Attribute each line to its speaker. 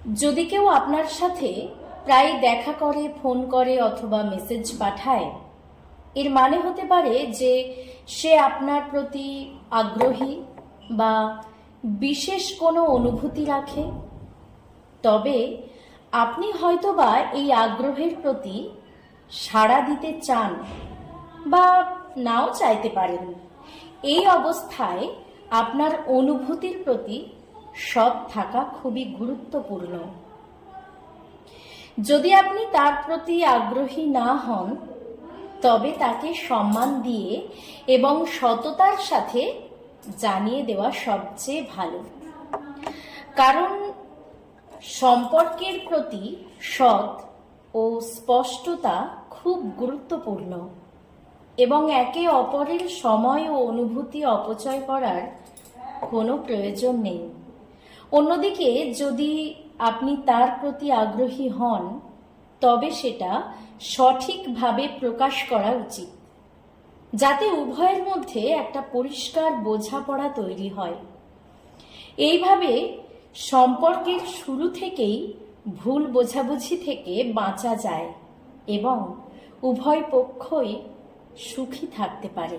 Speaker 1: যদি কেউ আপনার সাথে প্রায় দেখা করে, ফোন করে অথবা মেসেজ পাঠায়, এর মানে হতে পারে যে সে আপনার প্রতি আগ্রহী বা বিশেষ কোনো অনুভূতি রাখে। তবে আপনি হয়তোবা এই আগ্রহের প্রতি সাড়া দিতে চান বা নাও চাইতে পারেন। এই অবস্থায় আপনার অনুভূতির প্রতি সৎ থাকা খুবই গুরুত্বপূর্ণ। যদি আপনি তার প্রতি আগ্রহী না হন, তবে তাকে সম্মান দিয়ে এবং সততার সাথে জানিয়ে দেওয়া সবচেয়ে ভালো। কারণ সম্পর্কের প্রতি সৎ ও স্পষ্টতা খুব গুরুত্বপূর্ণ এবং একে অপরের সময় ও অনুভূতি অপচয় করার কোনো প্রয়োজন নেই। অন্যদিকে যদি আপনি তার প্রতি আগ্রহী হন, তবে সেটা সঠিকভাবে প্রকাশ করা উচিত, যাতে উভয়ের মধ্যে একটা পরিষ্কার বোঝাপড়া তৈরি হয়। এইভাবে সম্পর্কের শুরু থেকেই ভুল বোঝাবুঝি থেকে বাঁচা যায় এবং উভয় পক্ষই সুখী থাকতে পারে।